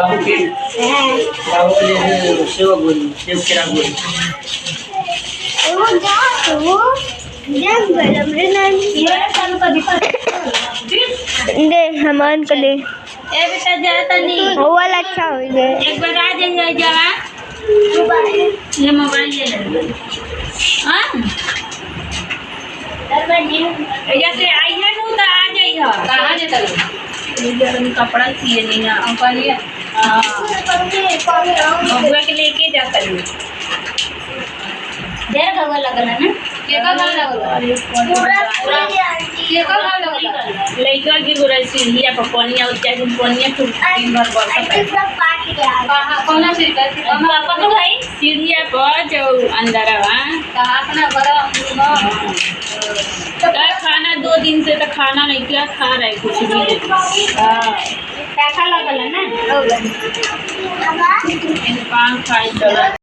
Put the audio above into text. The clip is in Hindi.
बाबू के लिए सेवा गोली सेव केरा गोली दे हमान के लिए ए बेटा जाता नहीं वो वाला अच्छा हो गया। एक बार आ जाइए जवा ये मोबाइल ले ले हां जैसे आइए नु तो आ जाइए कहां जेता इधर कपड़ा सिए नहीं ना अंकल ये हां बबुआ के लेके जाता है देर भगवा लगल है ना के का भाव लगल पूरा के का भाव लगल लइका की गुरई सीढ़िया पर पानी और चाहे पानी खूब दिन भर बरसता कहां कोना शिरकत हम आपका तो भाई सीढ़िया पर जो अंदर है कहां अपना घर तो खाना 2 दिन से तो खाना नहीं क्या खा रहे कुछ भी हां पैसा लगल है ना हो गया पान खाई चला